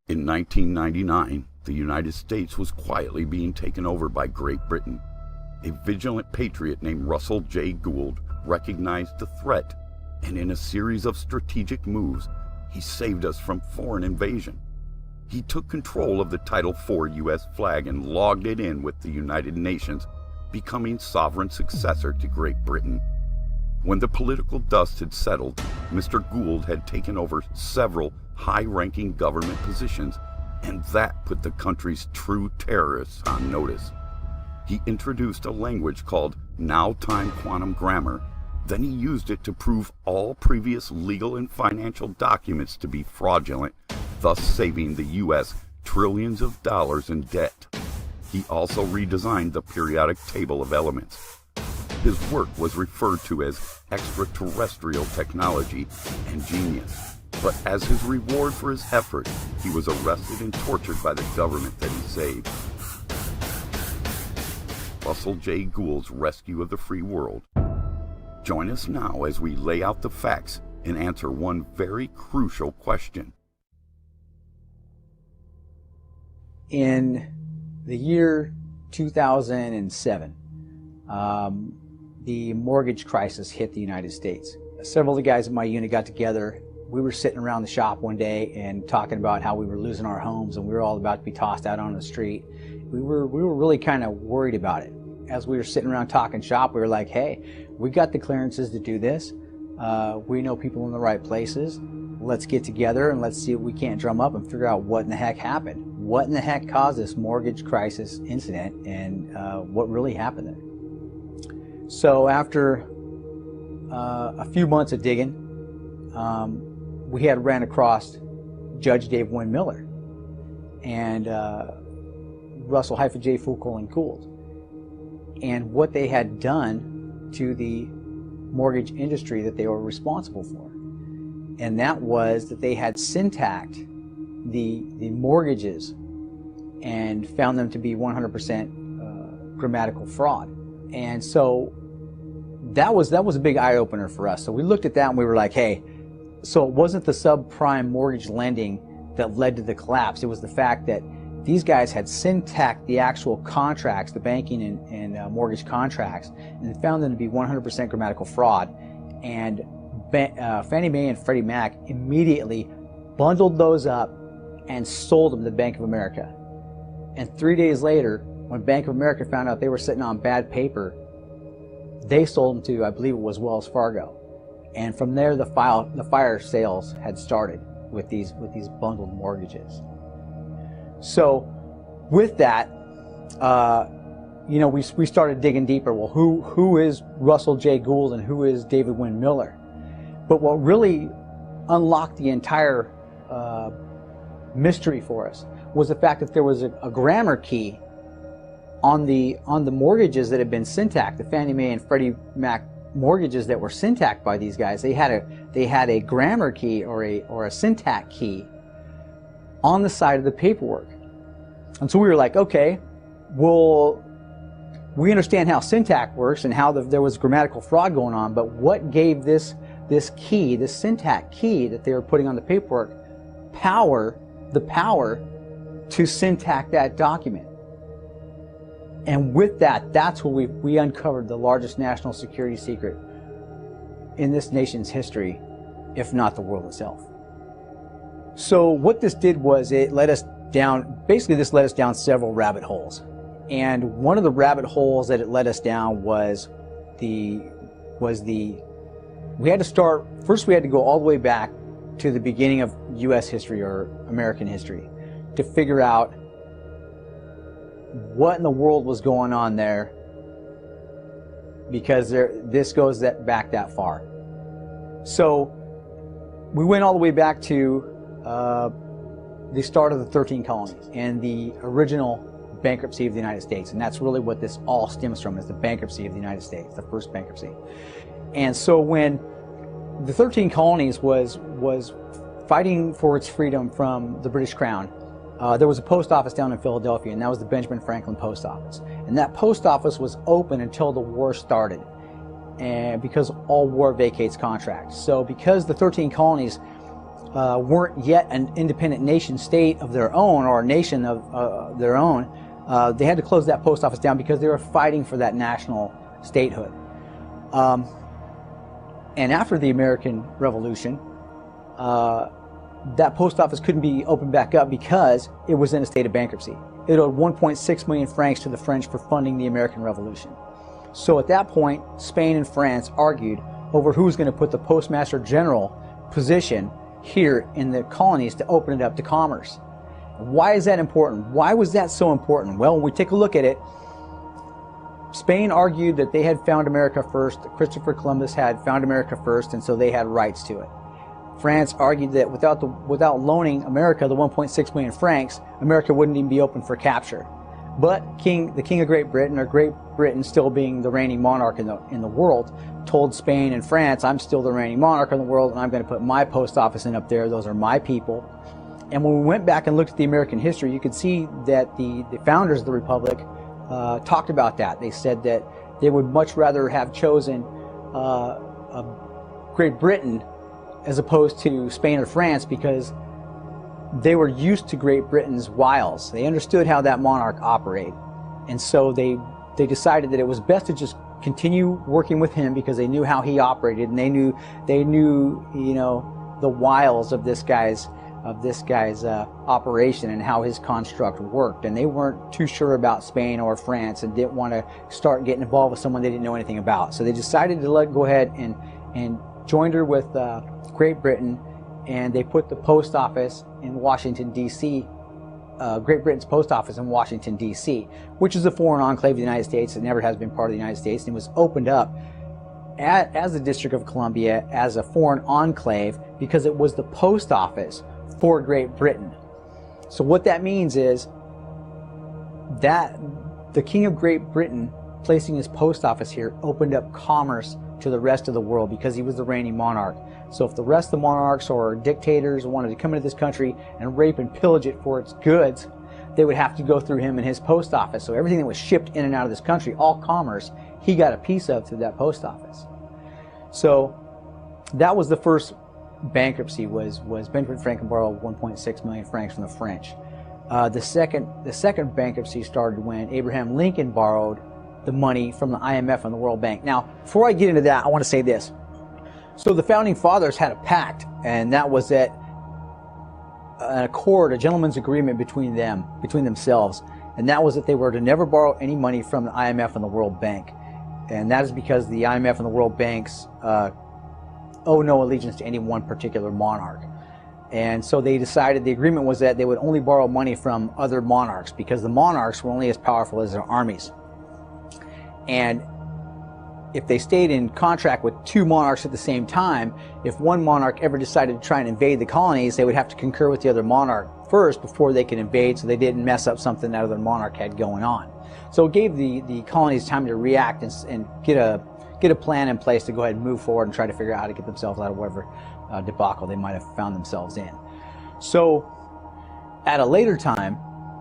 In 1999, the United States was quietly being taken over by Great Britain. A vigilant patriot named Russell J. Gould recognized the threat, and in a series of strategic moves, he saved us from foreign invasion. He took control of the Title IV U.S. flag and logged it in with the United Nations, becoming sovereign successor to Great Britain. When the political dust had settled, Mr. Gould had taken over several high-ranking government positions, and that put the country's true terrorists on notice. He introduced a language called now-time quantum grammar. Then he used it to prove all previous legal and financial documents to be fraudulent, thus saving the U.S. trillions of dollars in debt. He also redesigned the periodic table of elements. His work was referred to as extraterrestrial technology and genius. But as his reward for his effort, he was arrested and tortured by the government that he saved. Russell J. Gould's rescue of the free world. Join us now as we lay out the facts and answer one very crucial question. In the year 2007, the mortgage crisis hit the United States. Several of the guys in my unit got together. We were sitting around the shop one day and talking about how we were losing our homes and we were all about to be tossed out on the street. We were really kind of worried about it. As we were sitting around talking shop, we were like, hey, we got the clearances to do this. We know people in the right places. Let's get together and let's see if we can't drum up and figure out what in the heck happened. What in the heck caused this mortgage crisis incident, and what really happened there. So after a few months of digging, we had ran across Judge Dave Wynn Miller and Russell J. Foucault and Gould, and what they had done to the mortgage industry that they were responsible for. And that was that they had syntaxed the mortgages and found them to be 100% grammatical fraud. And so that was a big eye-opener for us. So we looked at that and we were like, hey, so it wasn't the subprime mortgage lending that led to the collapse. It was the fact that these guys had syntaxed the actual contracts, the banking and mortgage contracts, and found them to be 100% grammatical fraud. And Fannie Mae and Freddie Mac immediately bundled those up and sold them to Bank of America. And 3 days later, when Bank of America found out they were sitting on bad paper, they sold them to, I believe it was Wells Fargo. And from there, the fire sales had started with these bundled mortgages. So with that, we started digging deeper. Well, who is Russell J. Gould and who is David Wynn Miller? But what really unlocked the entire mystery for us was the fact that there was a grammar key on the mortgages that had been syntaxed, the Fannie Mae and Freddie Mac mortgages that were syntaxed by these guys. They had a grammar key or a syntax key on the side of the paperwork. And so we were like, okay, well, we understand how syntax works and how there was grammatical fraud going on, but what gave this key, this syntax key that they were putting on the paperwork, the power to syntax that document? And with that, that's where we uncovered the largest national security secret in this nation's history, if not the world itself. So what this did was it led us down, basically this led us down several rabbit holes. And one of the rabbit holes that it led us down was we had to start, first we had to go all the way back to the beginning of U.S. history or American history to figure out what in the world was going on there, because this goes back that far. So we went all the way back to the start of the 13 colonies and the original bankruptcy of the United States, and that's really what this all stems from, is the bankruptcy of the United States, the first bankruptcy. And so when the 13 colonies was fighting for its freedom from the British Crown, there was a post office down in Philadelphia, and that was the Benjamin Franklin Post Office. And that post office was open until the war started, and because all war vacates contracts. So because the 13 colonies weren't yet an independent nation state of their own, or a nation of their own, they had to close that post office down because they were fighting for that national statehood. And after the American Revolution, that post office couldn't be opened back up because it was in a state of bankruptcy. It owed 1.6 million francs to the French for funding the American Revolution. So at that point, Spain and France argued over who was going to put the Postmaster General position here in the colonies to open it up to commerce. Why is that important? Why was that so important? Well, when we take a look at it, Spain argued that they had found America first, that Christopher Columbus had found America first, and so they had rights to it. France argued that without loaning America the 1.6 million francs, America wouldn't even be open for capture. But the King of Great Britain, or Great Britain still being the reigning monarch in the world, told Spain and France, I'm still the reigning monarch in the world, and I'm going to put my post office in up there. Those are my people. And when we went back and looked at the American history, you could see that the founders of the Republic talked about that. They said that they would much rather have chosen Great Britain as opposed to Spain or France, because they were used to Great Britain's wiles. They understood how that monarch operated. And so they decided that it was best to just continue working with him because they knew how he operated, and they knew you know, the wiles of this guy's operation and how his construct worked. And they weren't too sure about Spain or France and didn't want to start getting involved with someone they didn't know anything about. So they decided to go ahead and joined her with Great Britain, and they put the post office in Washington, D.C., Great Britain's post office in Washington, D.C., which is a foreign enclave of the United States. It never has been part of the United States, and it was opened up as the District of Columbia as a foreign enclave because it was the post office for Great Britain. So what that means is that the King of Great Britain placing his post office here opened up commerce to the rest of the world because he was the reigning monarch. So if the rest of the monarchs or dictators wanted to come into this country and rape and pillage it for its goods, they would have to go through him and his post office. So everything that was shipped in and out of this country, all commerce, he got a piece of through that post office. So that was the first bankruptcy, was Benjamin Franklin borrowed 1.6 million francs from the French. The second bankruptcy started when Abraham Lincoln borrowed the money from the IMF and the World Bank. Now, before I get into that, I want to say this. So the Founding Fathers had a pact, and that was that an accord, a gentleman's agreement between themselves, and that was that they were to never borrow any money from the IMF and the World Bank. And that is because the IMF and the World Banks owe no allegiance to any one particular monarch. And so they decided, the agreement was that they would only borrow money from other monarchs because the monarchs were only as powerful as their armies. And if they stayed in contract with two monarchs at the same time, if one monarch ever decided to try and invade the colonies, they would have to concur with the other monarch first before they could invade, so they didn't mess up something that other monarch had going on. So it gave the colonies time to react and get a plan in place to go ahead and move forward and try to figure out how to get themselves out of whatever debacle they might have found themselves in. So at a later time,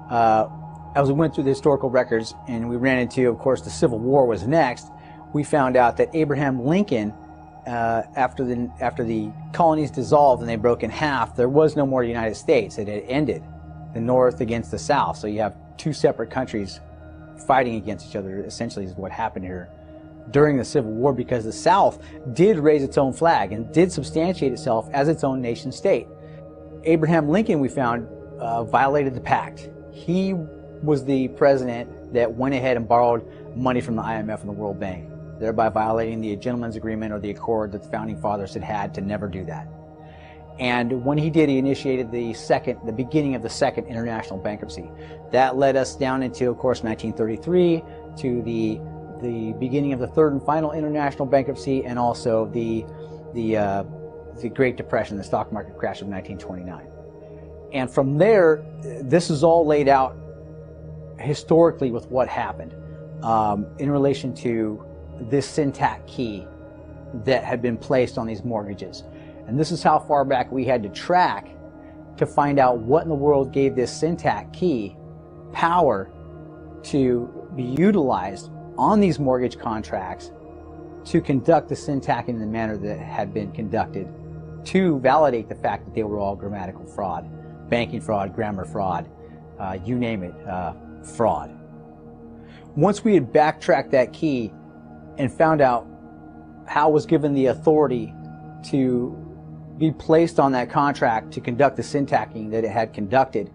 as we went through the historical records and we ran into, of course, the Civil War was next, we found out that Abraham Lincoln, after the colonies dissolved and they broke in half, there was no more United States. It had ended, the North against the South. So you have two separate countries fighting against each other, essentially, is what happened here during the Civil War, because the South did raise its own flag and did substantiate itself as its own nation state. Abraham Lincoln, we found, violated the pact. He was the president that went ahead and borrowed money from the IMF and the World Bank, thereby violating the gentleman's agreement or the accord that the Founding Fathers had to never do that. And when he did, he initiated the beginning of the second international bankruptcy. That led us down into, of course, 1933 to the beginning of the third and final international bankruptcy, and also the Great Depression, the stock market crash of 1929. And from there, this is all laid out historically with what happened in relation to this syntax key that had been placed on these mortgages. And this is how far back we had to track to find out what in the world gave this syntax key power to be utilized on these mortgage contracts to conduct the syntax in the manner that had been conducted to validate the fact that they were all grammatical fraud, banking fraud, grammar fraud, you name it, fraud. Once we had backtracked that key and found out how was given the authority to be placed on that contract to conduct the syntacking that it had conducted,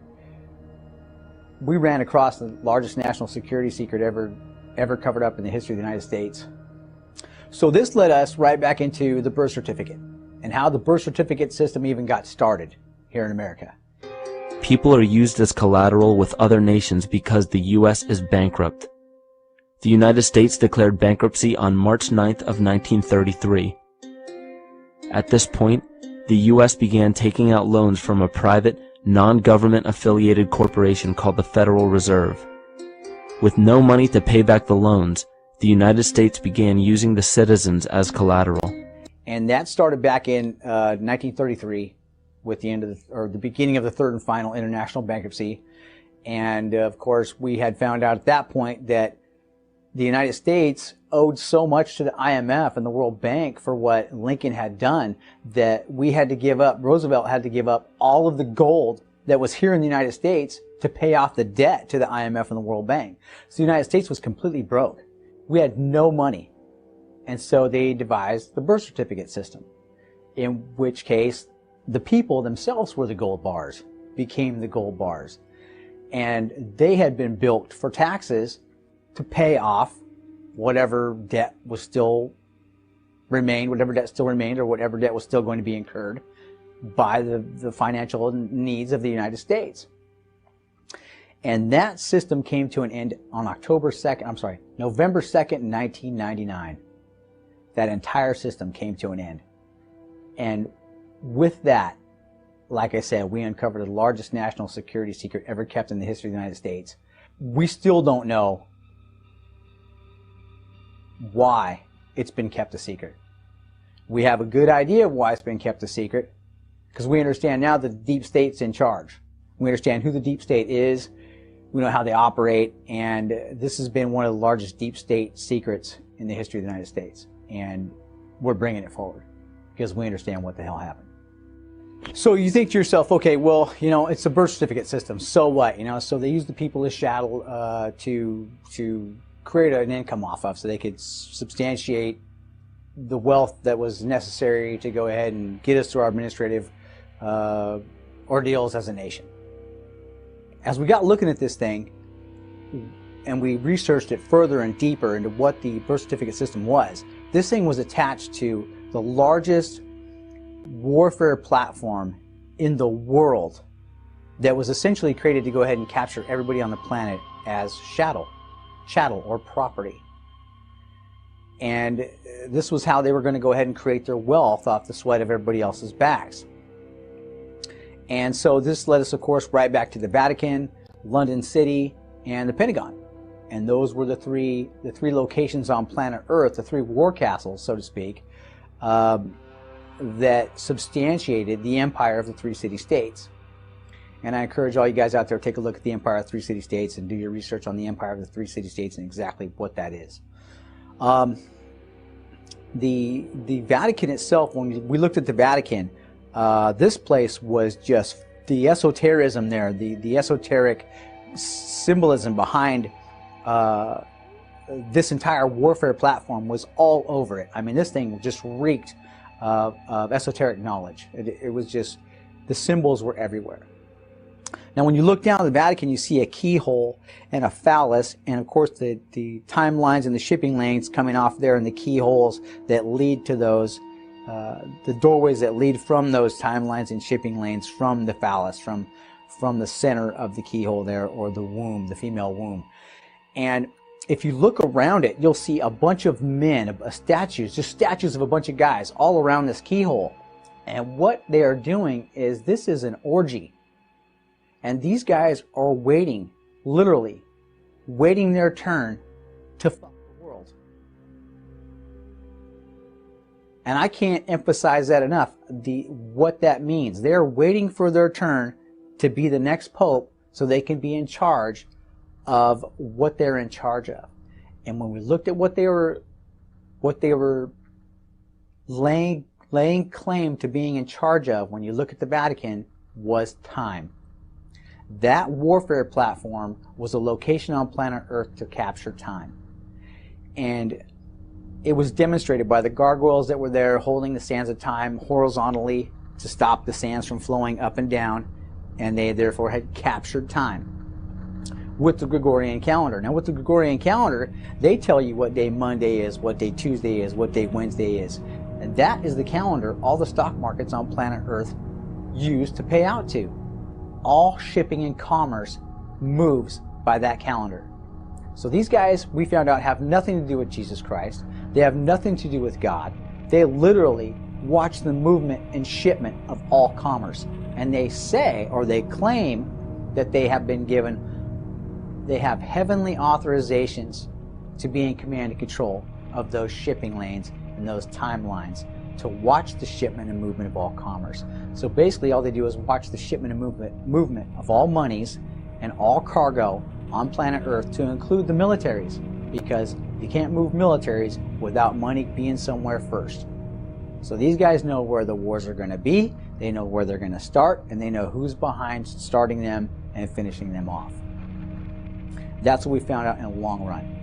we ran across the largest national security secret ever covered up in the history of the United States. So this led us right back into the birth certificate and how the birth certificate system even got started here in America. People are used as collateral with other nations because the U.S. is bankrupt. The United States declared bankruptcy on March 9th of 1933. At this point, the U.S. began taking out loans from a private, non-government affiliated corporation called the Federal Reserve. With no money to pay back the loans, the United States began using the citizens as collateral. And that started back in 1933 with the beginning of the third and final international bankruptcy. And of course, we had found out at that point that the United States owed so much to the IMF and the World Bank for what Lincoln had done that Roosevelt had to give up all of the gold that was here in the United States to pay off the debt to the IMF and the World Bank. So the United States was completely broke. We had no money. And so they devised the birth certificate system, in which case the people themselves were the gold bars, became the gold bars. And they had been built for taxes to pay off whatever debt still remained, or whatever debt was still going to be incurred by the financial needs of the United States. And that system came to an end on November 2nd, 1999. That entire system came to an end. And with that, like I said, we uncovered the largest national security secret ever kept in the history of the United States. We still don't know why it's been kept a secret. We have a good idea of why it's been kept a secret because we understand now that the deep state's in charge. We understand who the deep state is. We know how they operate, and this has been one of the largest deep state secrets in the history of the United States. And we're bringing it forward because we understand what the hell happened. So you think to yourself, okay, well, it's a birth certificate system. So what? So they use the people as chattel to create an income off of, so they could substantiate the wealth that was necessary to go ahead and get us through our administrative ordeals as a nation. As we got looking at this thing and we researched it further and deeper into what the birth certificate system was, this thing was attached to the largest warfare platform in the world that was essentially created to go ahead and capture everybody on the planet as chattel or property. And this was how they were going to go ahead and create their wealth off the sweat of everybody else's backs. And so this led us, of course, right back to the Vatican, London City, and the Pentagon. And those were the three locations on planet Earth, the three war castles, so to speak, that substantiated the empire of the three city-states. And I encourage all you guys out there to take a look at the empire of three city-states and do your research on the empire of the three city-states and exactly what that is. The Vatican itself, when we looked at the Vatican, this place was just the esotericism there, the esoteric symbolism behind this entire warfare platform was all over it. I mean, this thing just reeked of esoteric knowledge. It was just, the symbols were everywhere. Now, when you look down at the Vatican, you see a keyhole and a phallus, and of course the timelines and the shipping lanes coming off there, and the keyholes that lead to those, the doorways that lead from those timelines and shipping lanes from the phallus, from the center of the keyhole there, or the womb, the female womb. And if you look around it, you'll see a bunch of men, statues, just statues of a bunch of guys all around this keyhole. And what they are doing is, this is an orgy. And these guys are waiting, literally, waiting their turn to fuck the world. And I can't emphasize that enough, what that means. They're waiting for their turn to be the next pope so they can be in charge of what they're in charge of. And when we looked at what they were laying laying claim to being in charge of, when you look at the Vatican, was time. That warfare platform was a location on planet Earth to capture time. And it was demonstrated by the gargoyles that were there holding the sands of time horizontally to stop the sands from flowing up and down, and they therefore had captured time with the Gregorian calendar. Now with the Gregorian calendar, they tell you what day Monday is, what day Tuesday is, what day Wednesday is. And that is the calendar all the stock markets on planet Earth use to pay out to. All shipping and commerce moves by that calendar. So these guys, we found out, have nothing to do with Jesus Christ. They have nothing to do with God. They literally watch the movement and shipment of all commerce. And they say, or they claim, that they have been given, they have heavenly authorizations to be in command and control of those shipping lanes and those timelines, to watch the shipment and movement of all commerce. So basically all they do is watch the shipment and movement of all monies and all cargo on planet Earth, to include the militaries, because you can't move militaries without money being somewhere first. So these guys know where the wars are going to be, they know where they're going to start, and they know who's behind starting them and finishing them off. That's what we found out in the long run.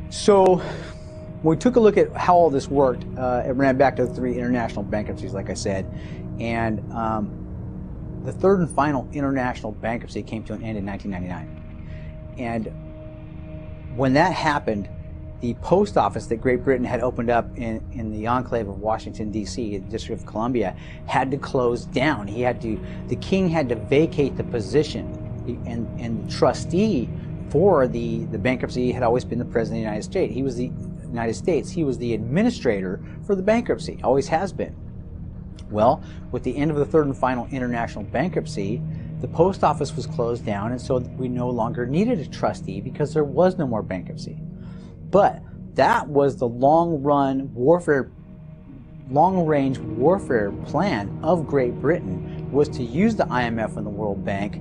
So when we took a look at how all this worked, it ran back to the 3 international bankruptcies, like I said, and the third and final international bankruptcy came to an end in 1999. And when that happened, the post office that Great Britain had opened up in the enclave of Washington, D.C., the District of Columbia, had to close down. The king had to vacate the position, and the trustee for the bankruptcy had always been the President of the United States. He was the administrator for the bankruptcy, always has been. Well, with the end of the third and final international bankruptcy, the post office was closed down, and so we no longer needed a trustee because there was no more bankruptcy. But that was the long-range warfare plan of Great Britain, was to use the IMF and the World Bank,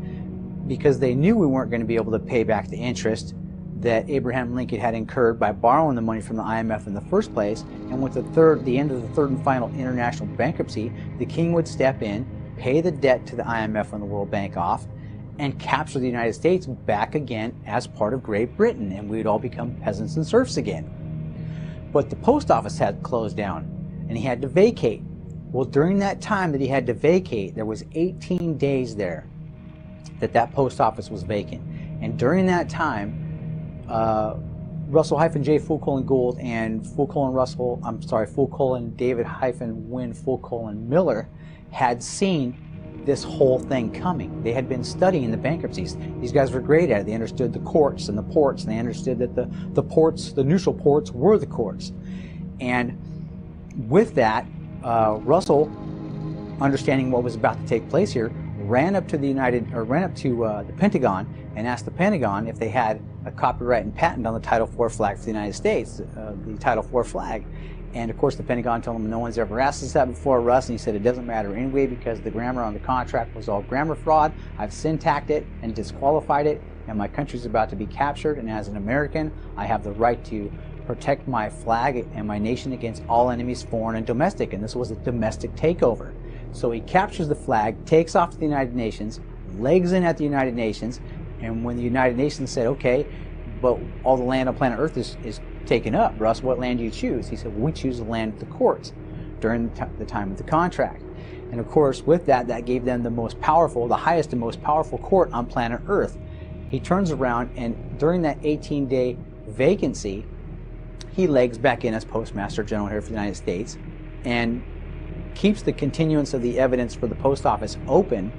because they knew we weren't going to be able to pay back the interest that Abraham Lincoln had incurred by borrowing the money from the IMF in the first place. And with the end of the third and final international bankruptcy, the king would step in, pay the debt to the IMF and the World Bank off, and capture the United States back again as part of Great Britain, and we would all become peasants and serfs again. But the post office had closed down, and he had to vacate. Well, during that time that he had to vacate, there was 18 days there that post office was vacant. And during that time, Russell-J. Foucault and David-Wynne-Miller had seen this whole thing coming. They had been studying the bankruptcies. These guys were great at it. They understood the courts and the ports, and they understood that the ports, the neutral ports, were the courts. And with that, Russell, understanding what was about to take place here, ran up to the Pentagon and asked the Pentagon if they had a copyright and patent on the Title IV flag for the United States, the Title IV flag. And of course the Pentagon told him, no one's ever asked us that before, Russ, and he said it doesn't matter anyway because the grammar on the contract was all grammar fraud. I've syntaxed it and disqualified it, and my country's about to be captured, and as an American I have the right to protect my flag and my nation against all enemies, foreign and domestic, and this was a domestic takeover. So he captures the flag, takes off to the United Nations, legs in at the United Nations, and when the United Nations said, okay, but all the land on planet Earth is taken up, Russ, what land do you choose? He said, well, we choose the land of the courts during the time of the contract. And of course, with that gave them the highest and most powerful court on planet Earth. He turns around, and during that 18-day vacancy, he legs back in as Postmaster General here for the United States and keeps the continuance of the evidence for the post office open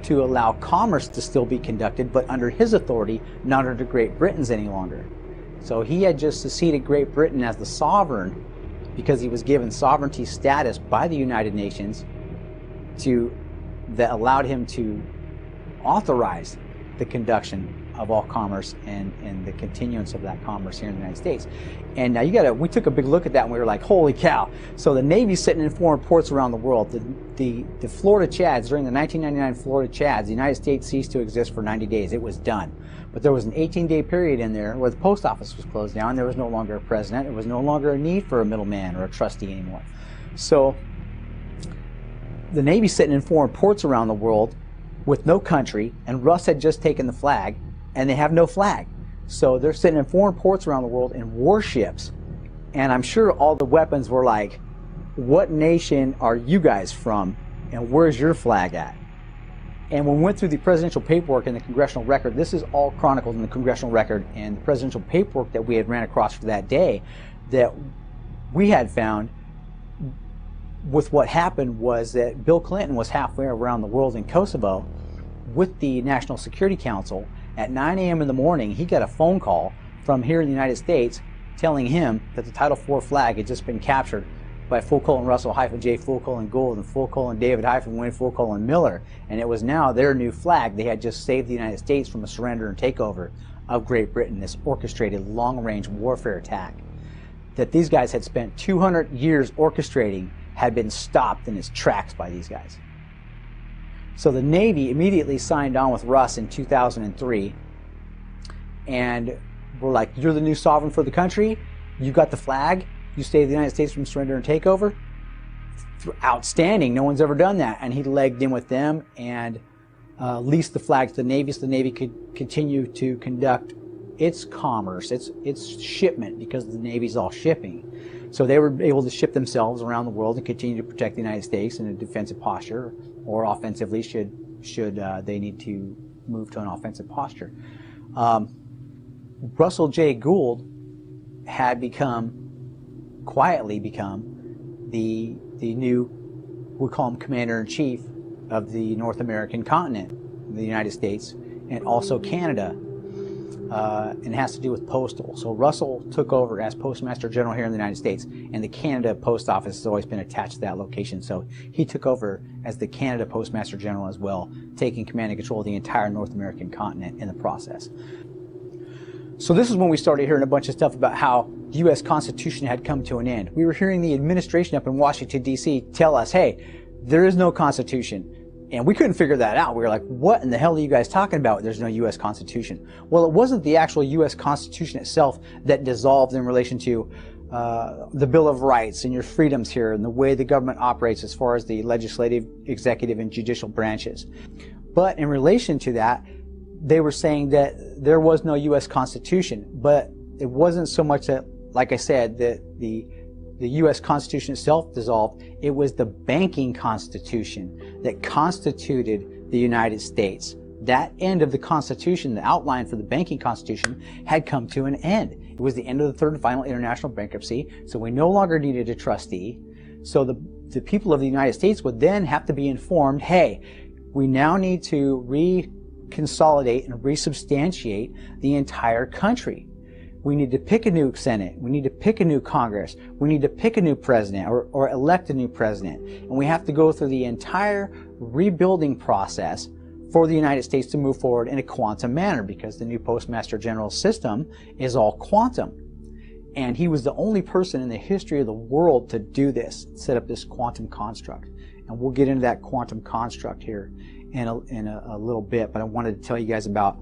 to allow commerce to still be conducted, but under his authority, not under Great Britain's any longer. So he had just succeeded Great Britain as the sovereign because he was given sovereignty status by the United Nations that allowed him to authorize the conduction of all commerce and the continuance of that commerce here in the United States. And now we took a big look at that and we were like, holy cow. So the Navy's sitting in foreign ports around the world. The Florida Chads, during the 1999 Florida Chads, the United States ceased to exist for 90 days. It was done. But there was an 18-day period in there where the post office was closed down. There was no longer a president. There was no longer a need for a middleman or a trustee anymore. So the Navy's sitting in foreign ports around the world with no country, and Russ had just taken the flag, and they have no flag. So they're sitting in foreign ports around the world in warships, and I'm sure all the weapons were like, what nation are you guys from, and where's your flag at? And when we went through the presidential paperwork and the congressional record, this is all chronicled in the congressional record and the presidential paperwork that we had ran across for that day, that we had found with what happened was that Bill Clinton was halfway around the world in Kosovo with the National Security Council. At 9 a.m. in the morning, he got a phone call from here in the United States telling him that the Title IV flag had just been captured by Russell J. Gould and David Wynn Miller, and it was now their new flag. They had just saved the United States from a surrender and takeover of Great Britain, this orchestrated long-range warfare attack that these guys had spent 200 years orchestrating had been stopped in its tracks by these guys. So the Navy immediately signed on with Russ in 2003, and we're like, you're the new sovereign for the country, you got the flag, you saved the United States from surrender and takeover. Outstanding, no one's ever done that. And he legged in with them and leased the flag to the Navy so the Navy could continue to conduct its commerce, its shipment, because the Navy's all shipping. So they were able to ship themselves around the world and continue to protect the United States in a defensive posture, or offensively should they need to move to an offensive posture. Russell J. Gould had quietly become the new, we call him Commander-in-Chief of the North American continent, the United States, and also Canada. And it has to do with postal. So Russell took over as Postmaster General here in the United States, and the Canada Post Office has always been attached to that location. So he took over as the Canada Postmaster General as well, taking command and control of the entire North American continent in the process. So this is when we started hearing a bunch of stuff about how the U.S. Constitution had come to an end. We were hearing the administration up in Washington, D.C. tell us, hey, there is no Constitution. And we couldn't figure that out. We were like, what in the hell are you guys talking about? There's no U.S. Constitution. Well, it wasn't the actual U.S. Constitution itself that dissolved in relation to the Bill of Rights and your freedoms here and the way the government operates as far as the legislative, executive, and judicial branches. But in relation to that, they were saying that there was no U.S. Constitution, but it wasn't so much that, like I said, that the U.S. Constitution itself dissolved. It was the banking constitution that constituted the United States. That end of the Constitution, the outline for the banking constitution, had come to an end. It was the end of the third and final international bankruptcy, so we no longer needed a trustee. So the people of the United States would then have to be informed, hey, we now need to reconsolidate and resubstantiate the entire country. We need to pick a new Senate. We need to pick a new Congress. We need to pick a new president or elect a new president. And we have to go through the entire rebuilding process for the United States to move forward in a quantum manner, because the new Postmaster General system is all quantum. And he was the only person in the history of the world to do this, set up this quantum construct. And we'll get into that quantum construct here in a little bit, but I wanted to tell you guys about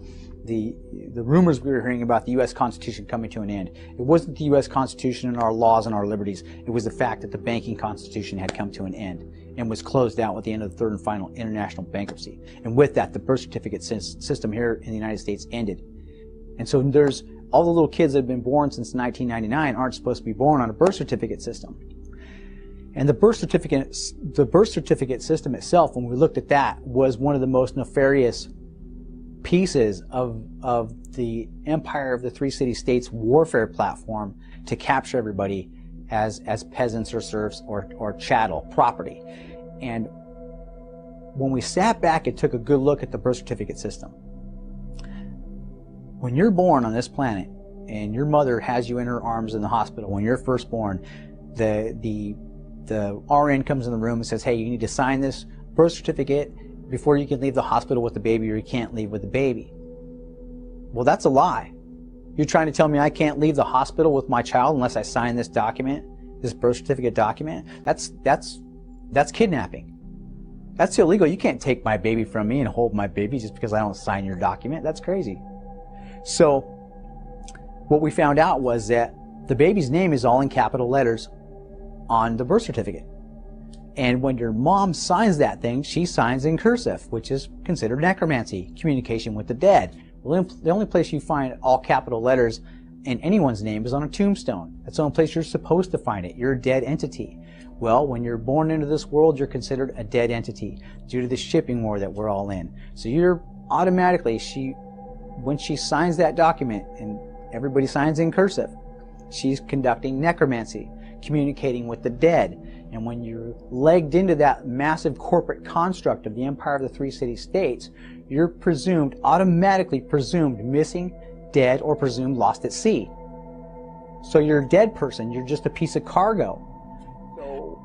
the rumors we were hearing about the U.S. Constitution coming to an end. It wasn't the U.S. Constitution and our laws and our liberties. It was the fact that the banking constitution had come to an end and was closed out with the end of the third and final international bankruptcy. And with that, the birth certificate system here in the United States ended. And so there's all the little kids that have been born since 1999 aren't supposed to be born on a birth certificate system. And the birth certificate system itself, when we looked at that, was one of the most nefarious pieces of the empire of the three city-states warfare platform to capture everybody as peasants or serfs or chattel property. And when we sat back and took a good look at the birth certificate system, when you're born on this planet and your mother has you in her arms in the hospital, when you're first born, the RN comes in the room and says, hey, you need to sign this birth certificate before you can leave the hospital with the baby, or you can't leave with the baby. Well, that's a lie. You're trying to tell me I can't leave the hospital with my child unless I sign this document, this birth certificate document? That's kidnapping. That's illegal. You can't take my baby from me and hold my baby just because I don't sign your document. That's crazy. So what we found out was that the baby's name is all in capital letters on the birth certificate. And when your mom signs that thing, she signs in cursive, which is considered necromancy, communication with the dead. Well, the only place you find all capital letters in anyone's name is on a tombstone. That's the only place you're supposed to find it. You're a dead entity. Well, when you're born into this world, you're considered a dead entity due to the shipping war that we're all in. So you're automatically, when she signs that document, and everybody signs in cursive, she's conducting necromancy, communicating with the dead. And when you're legged into that massive corporate construct of the Empire of the Three City-States, you're automatically presumed missing, dead, or presumed lost at sea. So you're a dead person, you're just a piece of cargo. So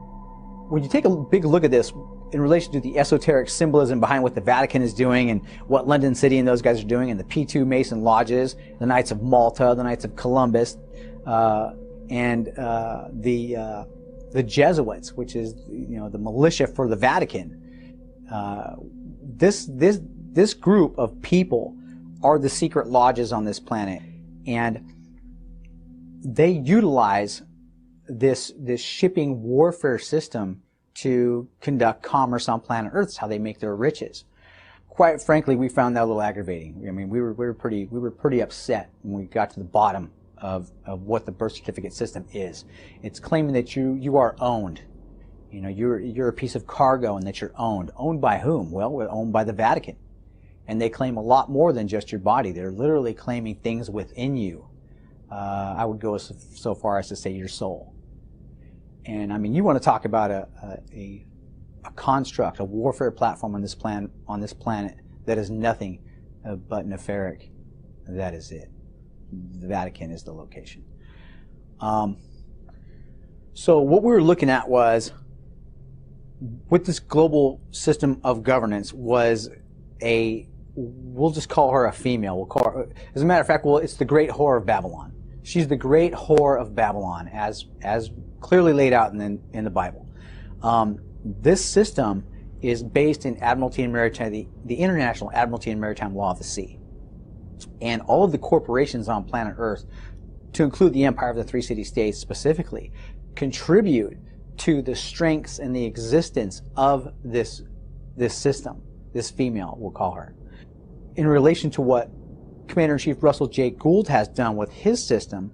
when you take a big look at this in relation to the esoteric symbolism behind what the Vatican is doing and what London City and those guys are doing, and the P2 Mason lodges, the Knights of Malta, the Knights of Columbus, and the Jesuits, which is the militia for the Vatican. This group of people are the secret lodges on this planet, and they utilize this shipping warfare system to conduct commerce on planet Earth. It's how they make their riches. Quite frankly, we found that a little aggravating. I mean, we were pretty upset when we got to the bottom of what the birth certificate system is. It's claiming that you are owned. You're a piece of cargo and that you're owned. Owned by whom? Well, we're owned by the Vatican. And they claim a lot more than just your body. They're literally claiming things within you. I would go so far as to say your soul. And I mean, you want to talk about a construct, a warfare platform on this planet that is nothing but nefaric. That is it. The Vatican is the location. So what we were looking at was, with this global system of governance, was we'll just call her a female. We'll call her, as a matter of fact, it's the Great Whore of Babylon. She's the Great Whore of Babylon, as clearly laid out in the Bible. This system is based in Admiralty and Maritime, the International Admiralty and Maritime Law of the Sea. And all of the corporations on planet Earth, to include the Empire of the Three City-States specifically, contribute to the strengths and the existence of this system, this female, we'll call her. In relation to what Commander-in-Chief Russell J. Gould has done with his system,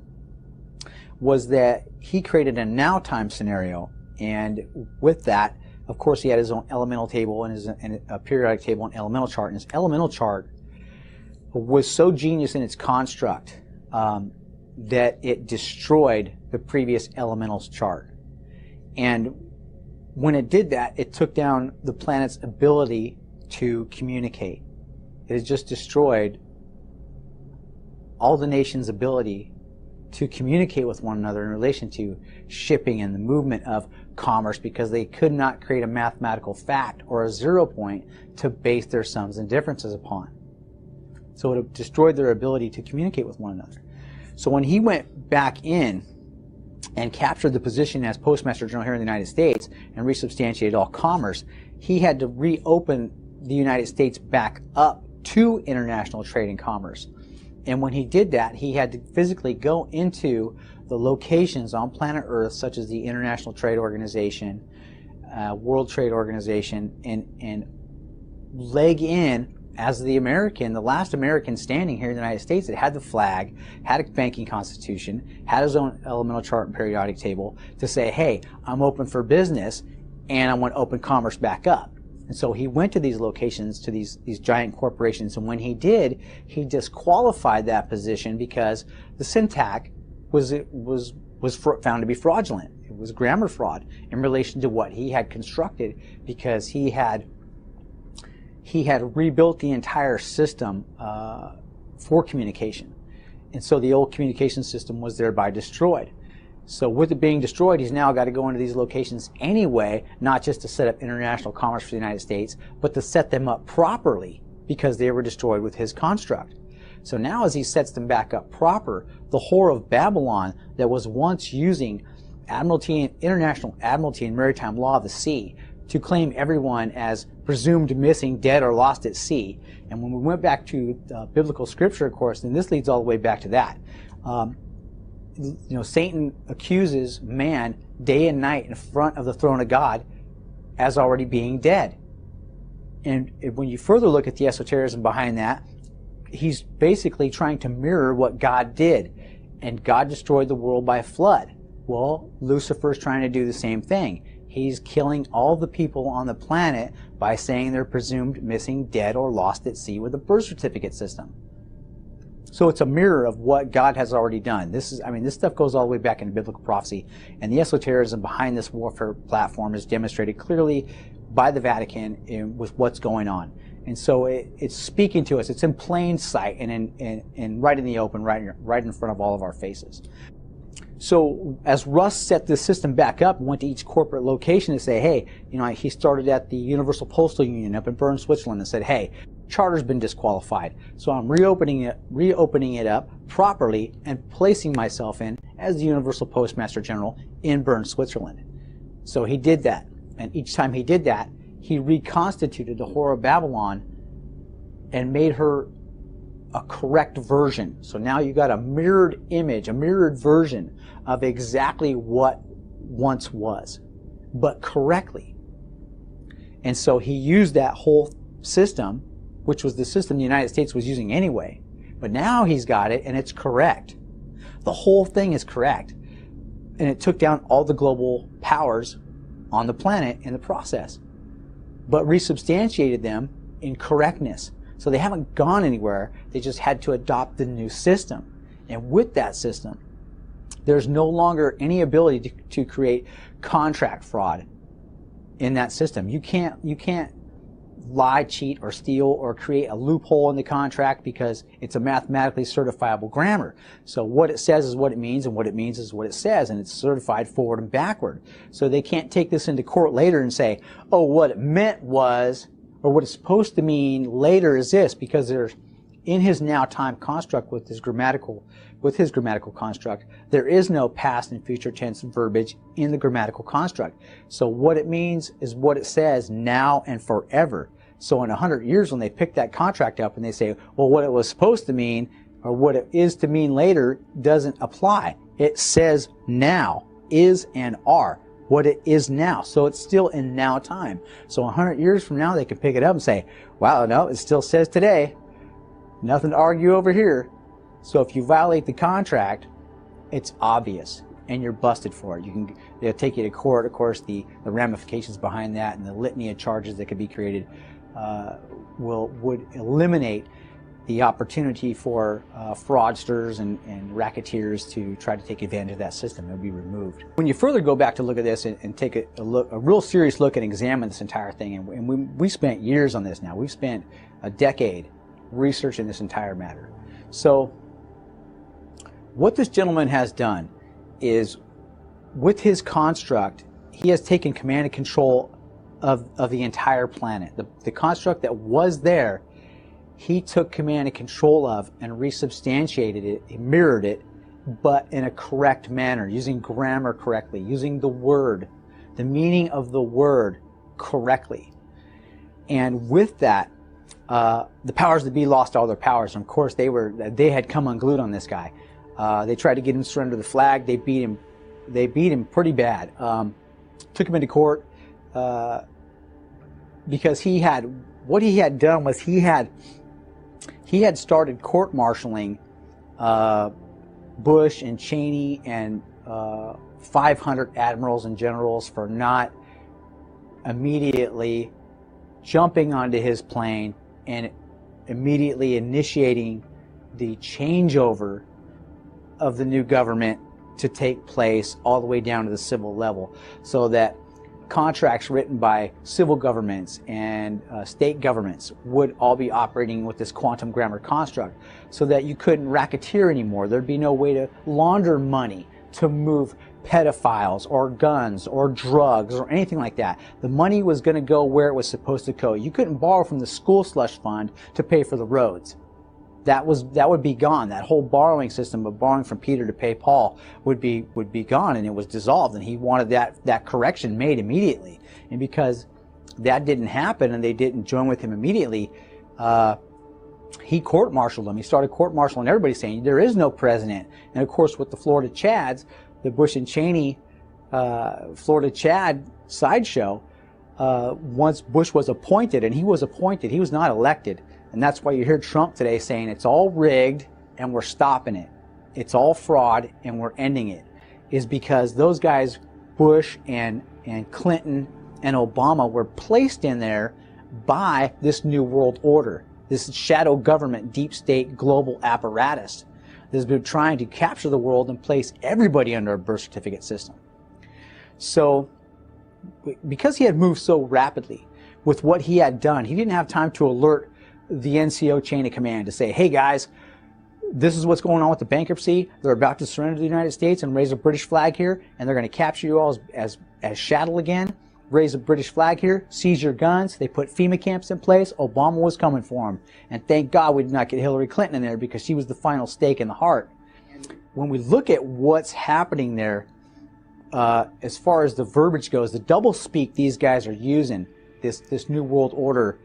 was that he created a now time scenario, and with that, of course, he had his own elemental table and a periodic table and elemental chart, and his elemental chart was so genius in its construct that it destroyed the previous elementals chart. And when it did that, it took down the planet's ability to communicate. It has just destroyed all the nations' ability to communicate with one another in relation to shipping and the movement of commerce, because they could not create a mathematical fact or a 0 point to base their sums and differences upon. So it destroyed their ability to communicate with one another. So when he went back in and captured the position as Postmaster General here in the United States and resubstantiated all commerce, he had to reopen the United States back up to international trade and commerce. And when he did that, he had to physically go into the locations on planet Earth, such as the International Trade Organization, World Trade Organization, and leg in as the last American standing here in the United States that had the flag, had a banking constitution, had his own elemental chart and periodic table, to say, hey, I'm open for business and I want to open commerce back up. And so he went to these locations, to these giant corporations, and when he did, he disqualified that position because the syntax was found to be fraudulent. It was grammar fraud in relation to what he had constructed, because he had rebuilt the entire system for communication. And so the old communication system was thereby destroyed. So with it being destroyed, he's now got to go into these locations anyway, not just to set up international commerce for the United States, but to set them up properly, because they were destroyed with his construct. So now as he sets them back up proper, the Whore of Babylon that was once using International Admiralty and Maritime Law of the Sea to claim everyone as presumed missing, dead, or lost at sea. And when we went back to biblical scripture, of course, and this leads all the way back to that, Satan accuses man day and night in front of the throne of God as already being dead. And when you further look at the esotericism behind that, he's basically trying to mirror what God did. And God destroyed the world by flood. Well, Lucifer's trying to do the same thing. He's killing all the people on the planet by saying they're presumed missing, dead, or lost at sea with a birth certificate system. So it's a mirror of what God has already done. This stuff goes all the way back into biblical prophecy, and the esotericism behind this warfare platform is demonstrated clearly by the Vatican with what's going on. And so it's speaking to us. It's in plain sight and right in the open, right in front of all of our faces. So as Russ set this system back up and went to each corporate location to say, hey, he started at the Universal Postal Union up in Bern, Switzerland, and said, hey, charter's been disqualified. So I'm reopening it up properly and placing myself in as the Universal Postmaster General in Bern, Switzerland. So he did that. And each time he did that, he reconstituted the Whore of Babylon and made her a correct version. So now you got a mirrored image, a mirrored version of exactly what once was, but correctly. And so he used that whole system, which was the system the United States was using anyway, but now he's got it and it's correct. The whole thing is correct. And it took down all the global powers on the planet in the process, but resubstantiated them in correctness. So they haven't gone anywhere. They just had to adopt the new system. And with that system, there's no longer any ability to create contract fraud in that system. You can't lie, cheat, or steal, or create a loophole in the contract because it's a mathematically certifiable grammar. So what it says is what it means, and what it means is what it says, and it's certified forward and backward. So they can't take this into court later and say, oh, what it meant was, or what it's supposed to mean later is this, because there's, in his now time construct with his grammatical construct, there is no past and future tense verbiage in the grammatical construct. So what it means is what it says now and forever. So in 100 years when they pick that contract up and they say, well, what it was supposed to mean or what it is to mean later doesn't apply. It says now, is and are. What it is now. So it's still in now time. So 100 years from now they can pick it up and say, wow, no, it still says today. Nothing to argue over here. So if you violate the contract, it's obvious and you're busted for it. They'll take you to court. Of course, the ramifications behind that and the litany of charges that could be created would eliminate the opportunity for fraudsters and racketeers to try to take advantage of that system. It'll be removed. When you further go back to look at this and take a real serious look and examine this entire thing, and we spent years on this now. We've spent a decade researching this entire matter. So what this gentleman has done is, with his construct, he has taken command and control of the entire planet. The construct that was there, he took command and control of and resubstantiated it, he mirrored it, but in a correct manner, using grammar correctly, using the word, the meaning of the word correctly. And with that, the powers that be lost all their powers. And of course, they had come unglued on this guy. They tried to get him to surrender the flag. They beat him pretty bad. Took him into court because what he had done was he had started court-martialing Bush and Cheney and 500 admirals and generals for not immediately jumping onto his plane and immediately initiating the changeover of the new government to take place all the way down to the civil level, so that contracts written by civil governments and state governments would all be operating with this quantum grammar construct, so that you couldn't racketeer anymore. There'd be no way to launder money to move pedophiles or guns or drugs or anything like that. The money was going to go where it was supposed to go. You couldn't borrow from the school slush fund to pay for the roads. That would be gone. That whole borrowing system of borrowing from Peter to pay Paul would be gone, and it was dissolved. And he wanted that correction made immediately. And because that didn't happen, and they didn't join with him immediately, he court-martialed them. He started court-martialing everybody, saying there is no president. And of course, with the Florida Chads, the Bush and Cheney Florida Chad sideshow, once Bush was appointed, and he was appointed, he was not elected. And that's why you hear Trump today saying it's all rigged and we're stopping it. It's all fraud and we're ending it. Is because those guys, Bush and Clinton and Obama, were placed in there by this New World Order, this shadow government, deep state, global apparatus that's been trying to capture the world and place everybody under a birth certificate system. So, because he had moved so rapidly with what he had done, he didn't have time to alert the NCO chain of command to say, hey guys, this is what's going on with the bankruptcy. They're about to surrender to the United States and raise a British flag here, and they're going to capture you all as chattel again. Raise a British flag here, seize your guns. They put FEMA camps in place. Obama was coming for him. And thank God we did not get Hillary Clinton in there, because she was the final stake in the heart. When we look at what's happening there, as far as the verbiage goes, the doublespeak these guys are using, this New World Order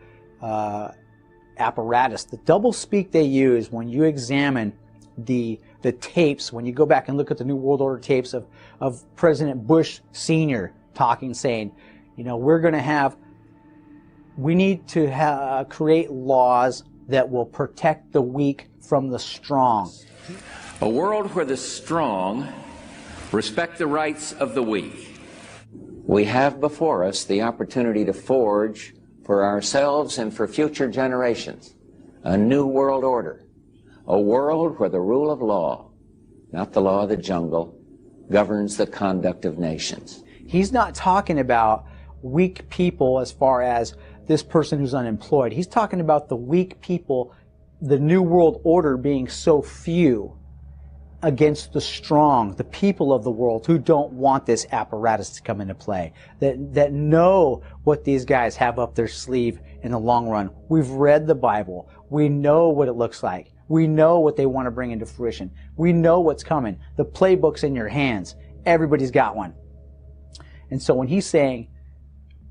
apparatus, the doublespeak they use, when you examine the tapes, when you go back and look at the New World Order tapes of President Bush Sr. talking, saying, you know, we need to create laws that will protect the weak from the strong. A world where the strong respect the rights of the weak. We have before us the opportunity to forge for ourselves and for future generations a new world order, a world where the rule of law, not the law of the jungle, governs the conduct of nations. He's not talking about weak people as far as this person who's unemployed. He's talking about the weak people, the New World Order being so few against the strong, the people of the world who don't want this apparatus to come into play, that know what these guys have up their sleeve in the long run. We've read the Bible. We know what it looks like. We know what they want to bring into fruition. We know what's coming. The playbook's in your hands. Everybody's got one. And so when he's saying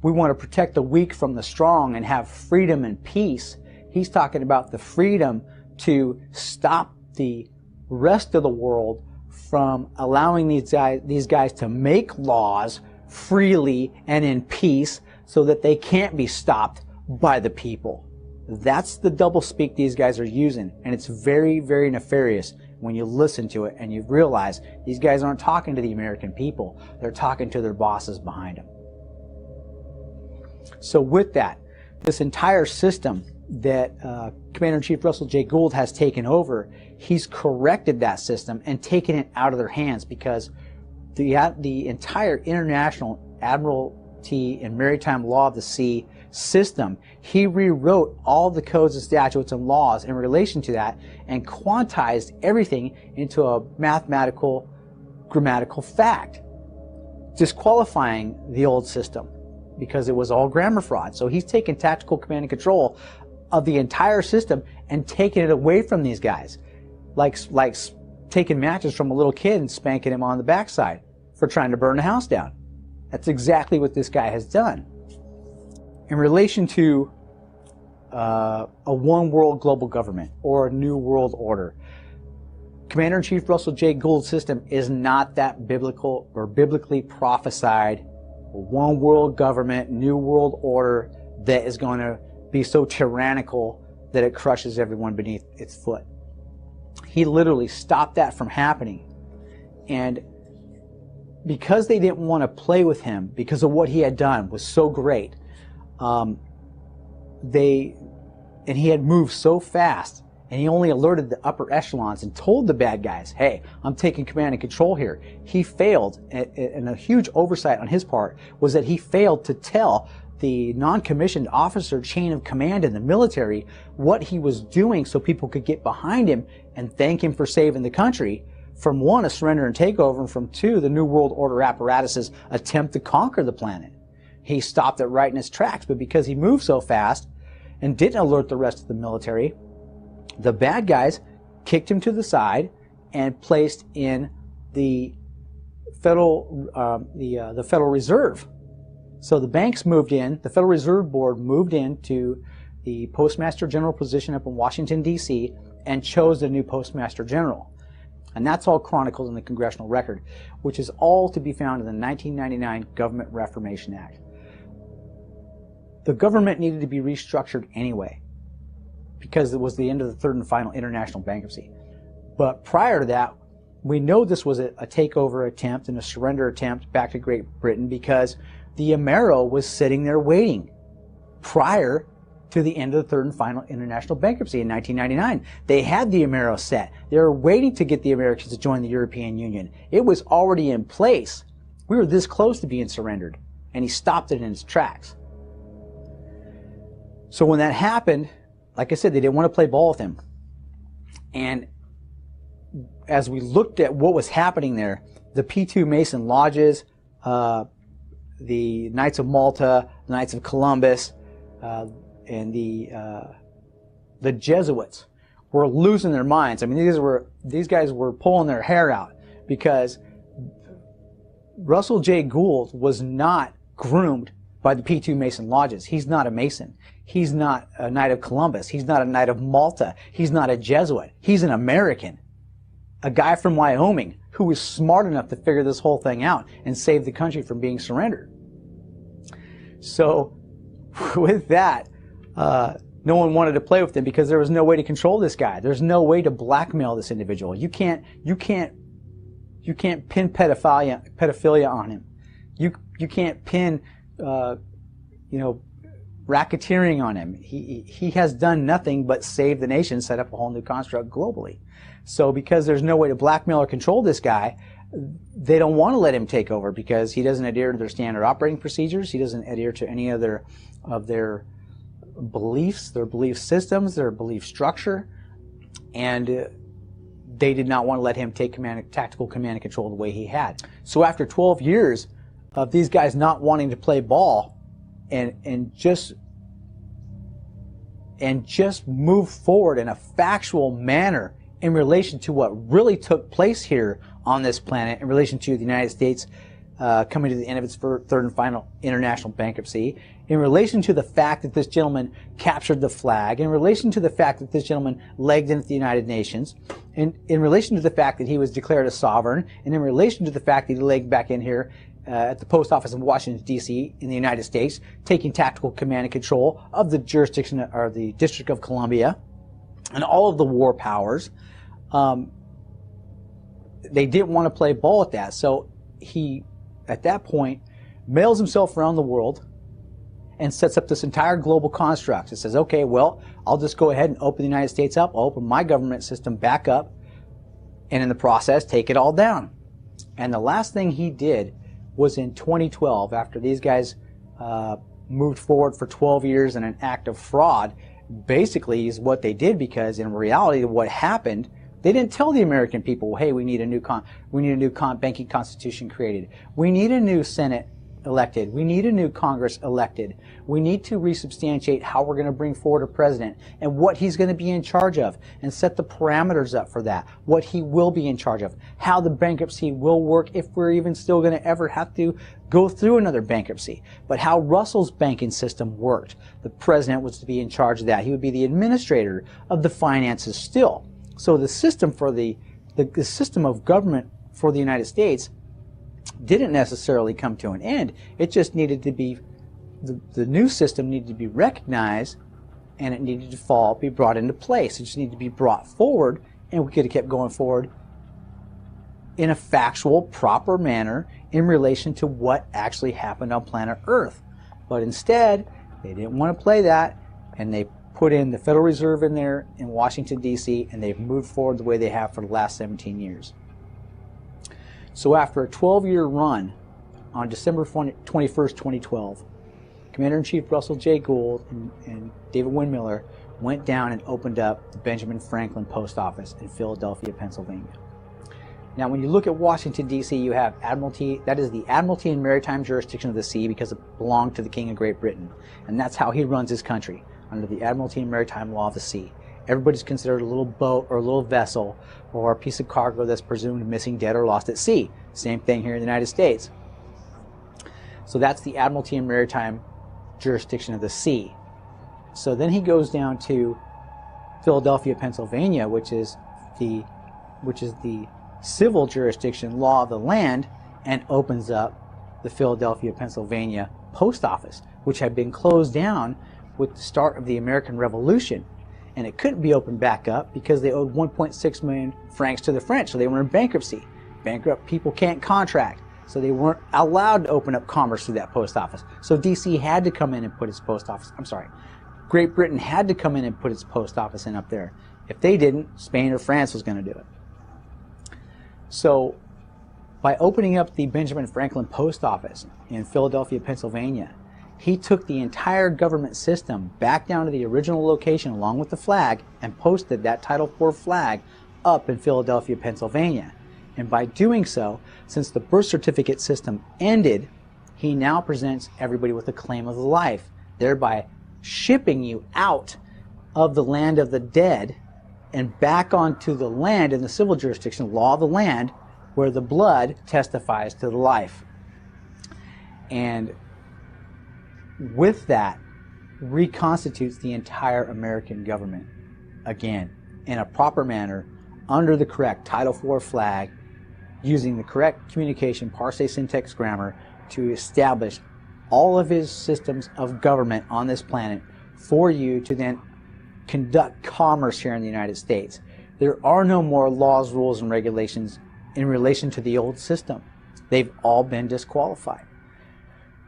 we want to protect the weak from the strong and have freedom and peace, he's talking about the freedom to stop the rest of the world from allowing these guys to make laws freely and in peace so that they can't be stopped by the people. That's the doublespeak these guys are using, and it's very, very nefarious when you listen to it and you realize these guys aren't talking to the American people. They're talking to their bosses behind them. So with that, this entire system that Commander-in-Chief Russell J. Gould has taken over, he's corrected that system and taken it out of their hands, because the entire international Admiralty and maritime law of the sea system, he rewrote all the codes and statutes and laws in relation to that and quantized everything into a mathematical, grammatical fact, disqualifying the old system because it was all grammar fraud. So he's taken tactical command and control of the entire system and taking it away from these guys, like taking matches from a little kid and spanking him on the backside for trying to burn the house down. That's exactly what this guy has done. In relation to a one world global government or a new world order, Commander-in-Chief Russell J. Gould's system is not that biblical or biblically prophesied one world government, new world order that is going to be so tyrannical that it crushes everyone beneath its foot. He literally stopped that from happening. And because they didn't want to play with him, because of what he had done was so great, and he had moved so fast, and he only alerted the upper echelons and told the bad guys, hey, I'm taking command and control here. He failed, and a huge oversight on his part was that he failed to tell the non-commissioned officer chain of command in the military what he was doing so people could get behind him and thank him for saving the country from, one, a surrender and takeover, and from, two, the New World Order apparatus's attempt to conquer the planet. He stopped it right in his tracks, but because he moved so fast and didn't alert the rest of the military, the bad guys kicked him to the side and placed in the Federal Reserve. So the banks moved in, the Federal Reserve Board moved into the Postmaster General position up in Washington, D.C., and chose the new Postmaster General. And that's all chronicled in the Congressional Record, which is all to be found in the 1999 Government Reformation Act. The government needed to be restructured anyway because it was the end of the third and final international bankruptcy. But prior to that, we know this was a takeover attempt and a surrender attempt back to Great Britain because the Amero was sitting there waiting prior to the end of the third and final international bankruptcy in 1999. They had the Amero set. They were waiting to get the Americans to join the European Union. It was already in place. We were this close to being surrendered, and he stopped it in its tracks. So when that happened, like I said, they didn't want to play ball with him. And as we looked at what was happening there, the P2 Mason lodges, the Knights of Malta, the Knights of Columbus, and the Jesuits were losing their minds. I mean, these guys were pulling their hair out because Russell J. Gould was not groomed by the P2 Mason lodges. He's not a Mason. He's not a Knight of Columbus. He's not a Knight of Malta. He's not a Jesuit. He's an American. A guy from Wyoming who was smart enough to figure this whole thing out and save the country from being surrendered. So with that, no one wanted to play with him because there was no way to control this guy. There's no way to blackmail this individual. You can't pin pedophilia on him. You can't pin racketeering on him. He has done nothing but save the nation, set up a whole new construct globally. So because there's no way to blackmail or control this guy, they don't want to let him take over because he doesn't adhere to their standard operating procedures. He doesn't adhere to any of their beliefs, their belief systems, their belief structure, and they did not want to let him take tactical command and control the way he had. So after 12 years of these guys not wanting to play ball and just move forward in a factual manner in relation to what really took place here on this planet, in relation to the United States coming to the end of its third and final international bankruptcy, in relation to the fact that this gentleman captured the flag, in relation to the fact that this gentleman legged into the United Nations, in relation to the fact that he was declared a sovereign, and in relation to the fact that he legged back in here at the post office in Washington, D.C. in the United States, taking tactical command and control of the jurisdiction or the District of Columbia and all of the war powers. They didn't want to play ball at that. So he, at that point, mails himself around the world and sets up this entire global construct. It says, okay, well, I'll just go ahead and open the United States up. I'll open my government system back up, and in the process, take it all down. And the last thing he did was in 2012, after these guys moved forward for 12 years in an act of fraud, basically is what they did, because in reality, what happened, they didn't tell the American people, hey, we need a new banking constitution created. We need a new Senate elected. We need a new Congress elected. We need to resubstantiate how we're going to bring forward a president and what he's going to be in charge of, and set the parameters up for that, what he will be in charge of, how the bankruptcy will work if we're even still going to ever have to go through another bankruptcy, but how Russell's banking system worked. The president was to be in charge of that. He would be the administrator of the finances still. So the system for the system of government for the United States didn't necessarily come to an end. It just needed to be, the new system needed to be recognized, and it needed to be brought into place. It just needed to be brought forward, and we could have kept going forward in a factual, proper manner in relation to what actually happened on planet Earth. But instead, they didn't want to play that, and they put in the Federal Reserve in there in Washington, D.C., and they've moved forward the way they have for the last 17 years. So after a 12-year run, on December 21st, 2012, Commander-in-Chief Russell J. Gould and David Windmiller went down and opened up the Benjamin Franklin Post Office in Philadelphia, Pennsylvania. Now, when you look at Washington, D.C., you have Admiralty. That is the Admiralty and Maritime Jurisdiction of the Sea, because it belonged to the King of Great Britain. And that's how he runs his country, under the Admiralty and Maritime Law of the Sea. Everybody's considered a little boat or a little vessel or a piece of cargo that's presumed missing, dead, or lost at sea. Same thing here in the United States. So that's the Admiralty and Maritime Jurisdiction of the Sea. So then he goes down to Philadelphia, Pennsylvania, which is the civil jurisdiction, law of the land, and opens up the Philadelphia, Pennsylvania Post Office, which had been closed down with the start of the American Revolution. And it couldn't be opened back up because they owed 1.6 million francs to the French, so they were in bankruptcy. Bankrupt people can't contract, so they weren't allowed to open up commerce through that post office. So DC had to come in and put its post office, Great Britain had to come in and put its post office in up there. If they didn't, Spain or France was going to do it. So by opening up the Benjamin Franklin Post Office in Philadelphia, Pennsylvania, he took the entire government system back down to the original location along with the flag and posted that Title IV flag up in Philadelphia, Pennsylvania. And by doing so, since the birth certificate system ended, he now presents everybody with a claim of the life, thereby shipping you out of the land of the dead and back onto the land in the civil jurisdiction, law of the land, where the blood testifies to the life. And with that, reconstitutes the entire American government again in a proper manner under the correct Title IV flag, using the correct communication, parse, syntax, grammar to establish all of his systems of government on this planet for you to then conduct commerce here in the United States. There are no more laws, rules, and regulations in relation to the old system. They've all been disqualified.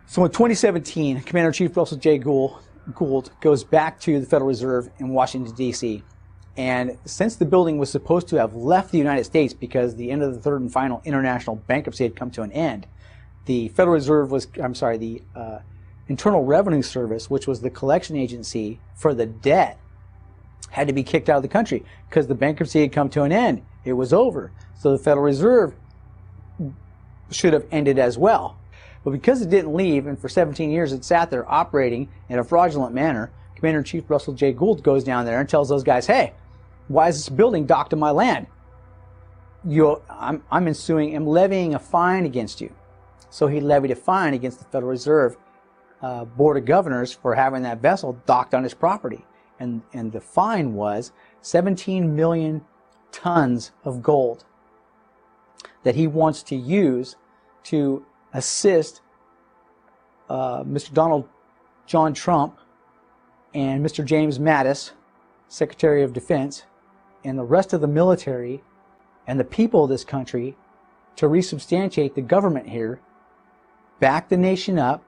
So in 2017, Commander-in-Chief Russell J. Gould goes back to the Federal Reserve in Washington, D.C. And since the building was supposed to have left the United States because the end of the third and final international bankruptcy had come to an end, the Federal Reserve was, the Internal Revenue Service, which was the collection agency for the debt, had to be kicked out of the country because the bankruptcy had come to an end. It was over. So the Federal Reserve should have ended as well. But because it didn't leave, and for 17 years it sat there operating in a fraudulent manner, Commander-in-Chief Russell J. Gould goes down there and tells those guys, hey, why is this building docked on my land? I'm levying a fine against you. So he levied a fine against the Federal Reserve Board of Governors for having that vessel docked on his property. And the fine was 17 million tons of gold that he wants to use to assist Mr. Donald John Trump and Mr. James Mattis, Secretary of Defense, and the rest of the military and the people of this country to resubstantiate the government here, back the nation up,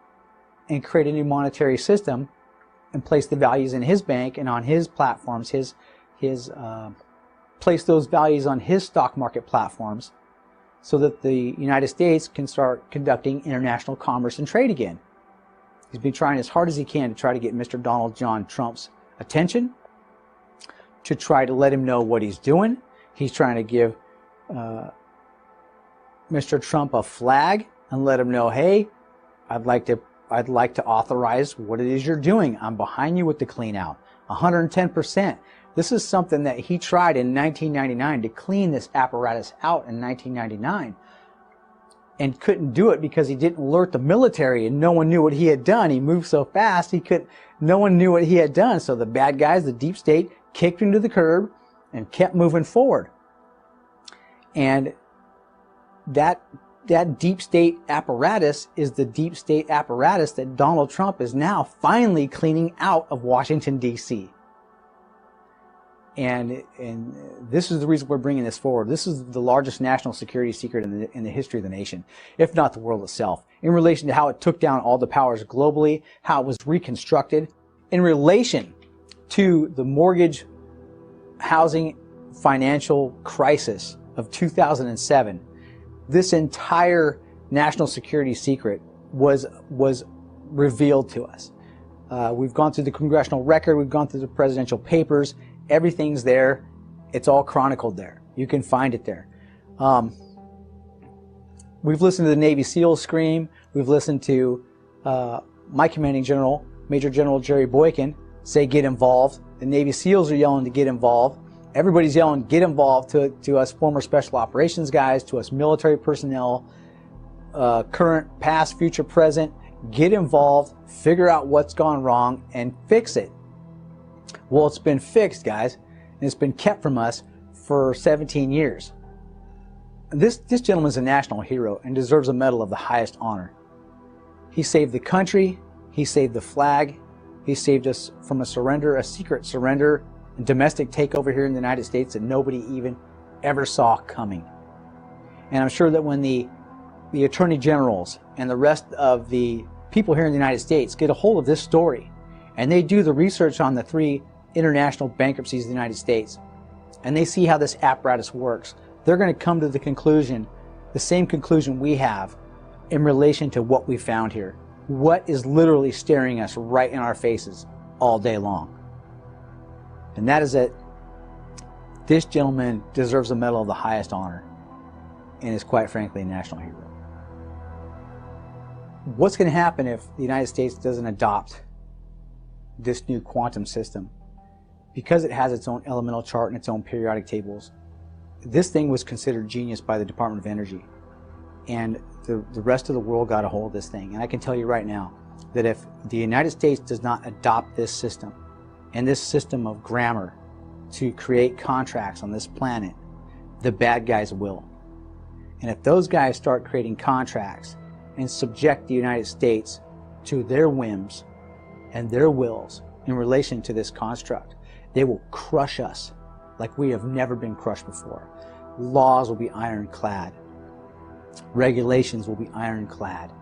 and create a new monetary system and place the values in his bank and on his platforms, place those values on his stock market platforms so that the United States can start conducting international commerce and trade again. He's been trying as hard as he can to try to get Mr. Donald John Trump's attention, to try to let him know what he's doing. He's trying to give Mr. Trump a flag and let him know, hey, I'd like to authorize what it is you're doing. I'm behind you with the clean out. 110%. This is something that he tried in 1999 to clean this apparatus out in 1999 and couldn't do it because he didn't alert the military and no one knew what he had done. He moved so fast no one knew what he had done. So the bad guys, the deep state, kicked him to the curb and kept moving forward. And that deep state apparatus is the deep state apparatus that Donald Trump is now finally cleaning out of Washington, D.C. And this is the reason we're bringing this forward. This is the largest national security secret in the history of the nation, if not the world itself, in relation to how it took down all the powers globally, how it was reconstructed, in relation to the mortgage, housing, financial crisis of 2007. This entire national security secret was revealed to us. We've gone through the congressional record, we've gone through the presidential papers. Everything's there. It's all chronicled there. You can find it there. We've listened to the Navy SEALs scream. We've listened to my commanding general, Major General Jerry Boykin, say get involved. The Navy SEALs are yelling to get involved. Everybody's yelling get involved to us former special operations guys, to us military personnel, current, past, future, present. Get involved, figure out what's gone wrong, and fix it. Well, it's been fixed, guys, and it's been kept from us for 17 years. This gentleman's a national hero and deserves a medal of the highest honor. He saved the country, He saved the flag. He saved us from a surrender, a secret surrender, a domestic takeover here in the United States that nobody even ever saw coming. And I'm sure that when the attorney generals and the rest of the people here in the United States get a hold of this story, and they do the research on the 3 international bankruptcies of the United States, and they see how this apparatus works, they're going to come to the conclusion, the same conclusion we have in relation to what we found here. What is literally staring us right in our faces all day long. And that is that this gentleman deserves a medal of the highest honor and is quite frankly a national hero. What's going to happen if the United States doesn't adopt this new quantum system? Because it has its own elemental chart and its own periodic tables, this thing was considered genius by the Department of Energy. And the rest of the world got a hold of this thing. And I can tell you right now that if the United States does not adopt this system and this system of grammar to create contracts on this planet, the bad guys will. And if those guys start creating contracts and subject the United States to their whims and their wills in relation to this construct, they will crush us like we have never been crushed before. Laws will be ironclad. Regulations will be ironclad.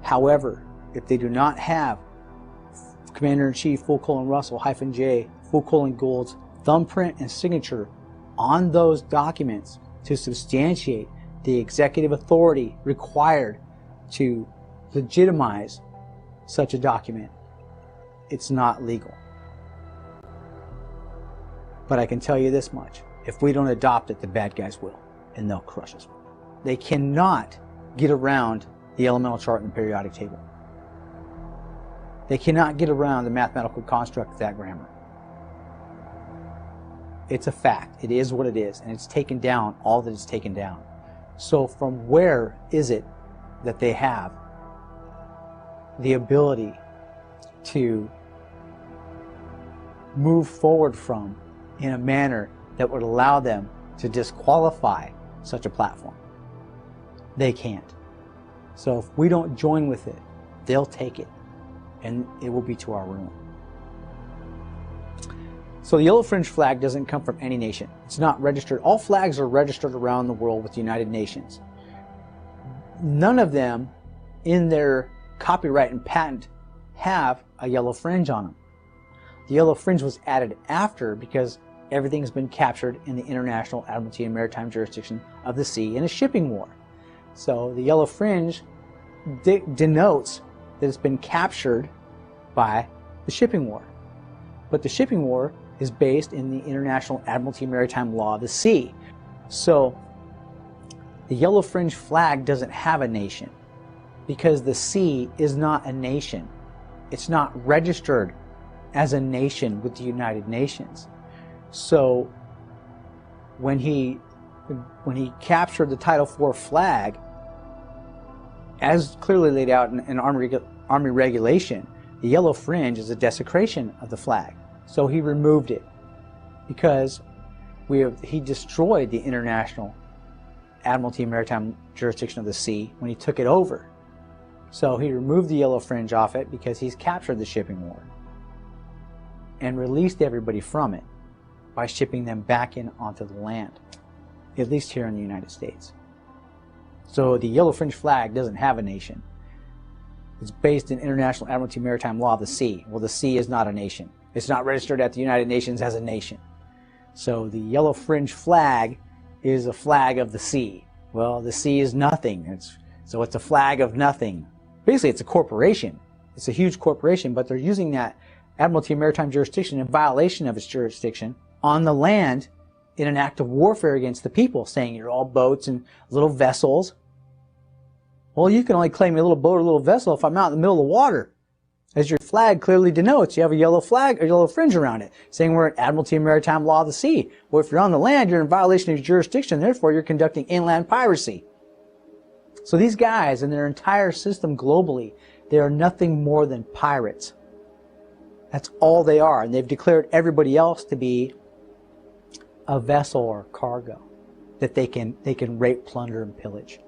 However, if they do not have Commander-in-Chief Russell -J Gould's thumbprint and signature on those documents to substantiate the executive authority required to legitimize such a document, it's not legal. But I can tell you this much: if we don't adopt it, the bad guys will, and they'll crush us. They cannot get around the elemental chart and the periodic table. They cannot get around the mathematical construct of that grammar. It's a fact. It is what it is, and it's taken down all that it's taken down. So from where is it that they have the ability to move forward from in a manner that would allow them to disqualify such a platform? They can't. So if we don't join with it, they'll take it, and it will be to our ruin. So the yellow fringe flag doesn't come from any nation. It's not registered. All flags are registered around the world with the United Nations. None of them in their copyright and patent have a yellow fringe on them. The yellow fringe was added after because everything's been captured in the International Admiralty and Maritime Jurisdiction of the Sea in a shipping war. So the yellow fringe denotes that it's been captured by the shipping war. But the shipping war is based in the International Admiralty and Maritime Law of the Sea. So the yellow fringe flag doesn't have a nation because the sea is not a nation. It's not registered as a nation with the United Nations. So when he captured the Title IV flag, as clearly laid out in Army regulation, the yellow fringe is a desecration of the flag. So he removed it because he destroyed the International Admiralty and Maritime Jurisdiction of the Sea when he took it over. So he removed the yellow fringe off it because he's captured the shipping war and released everybody from it by shipping them back in onto the land, at least here in the United States. So the yellow fringe flag doesn't have a nation. It's based in International Admiralty Maritime Law of the Sea. Well, the sea is not a nation. It's not registered at the United Nations as a nation. So the yellow fringe flag is a flag of the sea. Well, the sea is nothing. So it's a flag of nothing. Basically, it's a corporation. It's a huge corporation, but they're using that Admiralty Maritime Jurisdiction in violation of its jurisdiction on the land in an act of warfare against the people, saying you're all boats and little vessels. Well, you can only claim a little boat or a little vessel if I'm out in the middle of the water. As your flag clearly denotes, you have a yellow flag or yellow fringe around it, saying we're at Admiralty and Maritime Law of the Sea. Well, if you're on the land, you're in violation of your jurisdiction, therefore you're conducting inland piracy. So these guys and their entire system globally, they are nothing more than pirates. That's all they are, and they've declared everybody else to be a vessel or cargo that they can rape, plunder, and pillage.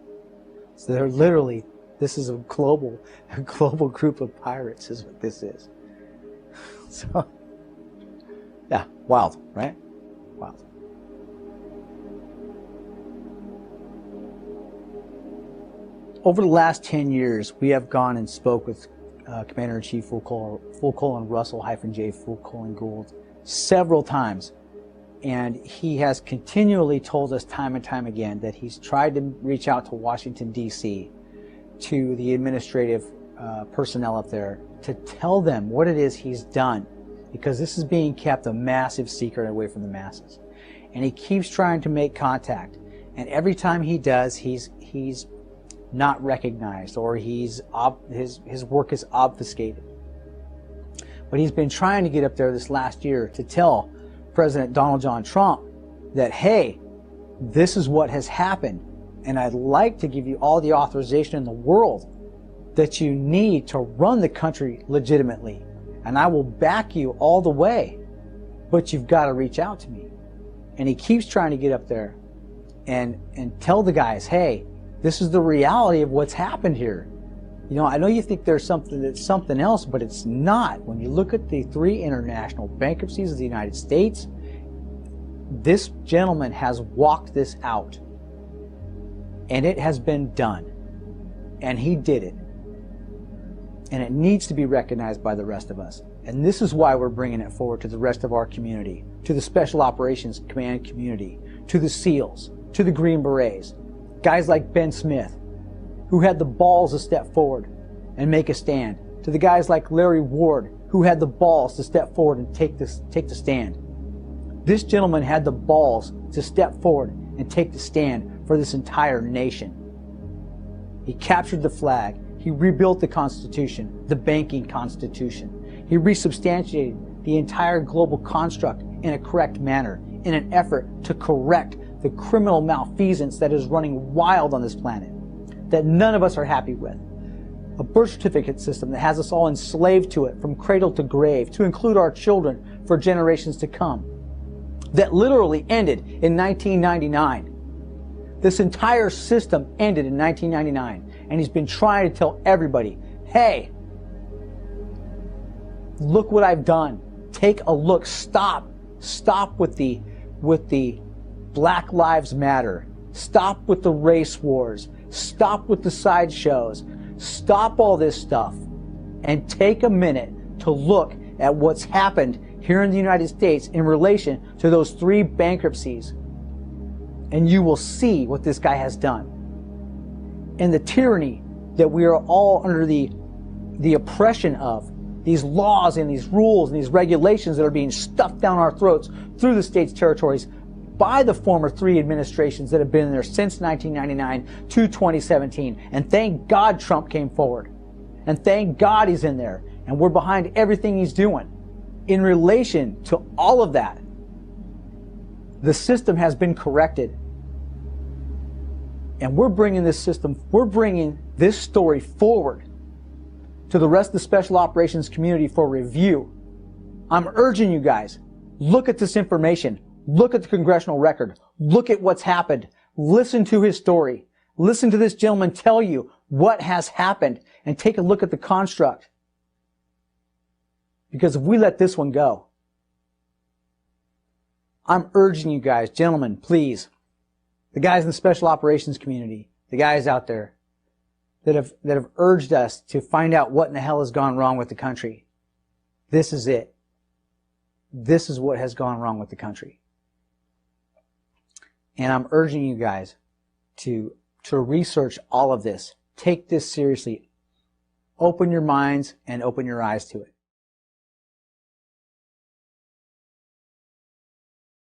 So they're literally This is a global group of pirates is what this is. So, yeah, wild, right? Wild. Over the last 10 years, we have gone and spoke with Commander-in-Chief Full-Colon Russell-J. Full-Colon Gould several times. And he has continually told us time and time again that he's tried to reach out to Washington, D.C., to the administrative personnel up there, to tell them what it is he's done, because this is being kept a massive secret away from the masses. And he keeps trying to make contact. And every time he does, he's not recognized, or his work is obfuscated. But he's been trying to get up there this last year to tell President Donald John Trump that, hey, this is what has happened, and I'd like to give you all the authorization in the world that you need to run the country legitimately, and I will back you all the way, but you've got to reach out to me. And he keeps trying to get up there and tell the guys, hey, this is the reality of what's happened here. You know, I know you think there's something else, but it's not. When you look at the 3 international bankruptcies of the United States, this gentleman has walked this out. And it has been done. And he did it. And it needs to be recognized by the rest of us. And this is why we're bringing it forward to the rest of our community, to the Special Operations Command community, to the SEALs, to the Green Berets, guys like Ben Smith, who had the balls to step forward and make a stand, to the guys like Larry Ward, who had the balls to step forward and take the stand. This gentleman had the balls to step forward and take the stand for this entire nation. He captured the flag. He rebuilt the Constitution, the banking Constitution. He resubstantiated the entire global construct in a correct manner in an effort to correct the criminal malfeasance that is running wild on this planet, that none of us are happy with. A birth certificate system that has us all enslaved to it from cradle to grave, to include our children for generations to come, that literally ended in 1999. This entire system ended in 1999, and he's been trying to tell everybody, hey, look what I've done. Take a look. Stop with the Black Lives Matter. Stop with the race wars. Stop with the sideshows. Stop all this stuff and take a minute to look at what's happened here in the United States in relation to those 3 bankruptcies. And you will see what this guy has done. And the tyranny that we are all under the oppression of, these laws and these rules and these regulations that are being stuffed down our throats through the states' territories by the former 3 administrations that have been there since 1999 to 2017. And thank God Trump came forward. And thank God he's in there. And we're behind everything he's doing. In relation to all of that, the system has been corrected. And we're bringing this story forward to the rest of the Special Operations community for review. I'm urging you guys, look at this information. Look at the congressional record. Look at what's happened. Listen to his story. Listen to this gentleman tell you what has happened, and take a look at the construct. Because if we let this one go, I'm urging you guys, gentlemen, please, the guys in the Special Operations community, the guys out there that have urged us to find out what in the hell has gone wrong with the country. This is it. This is what has gone wrong with the country. And I'm urging you guys to research all of this. Take this seriously. Open your minds and open your eyes to it.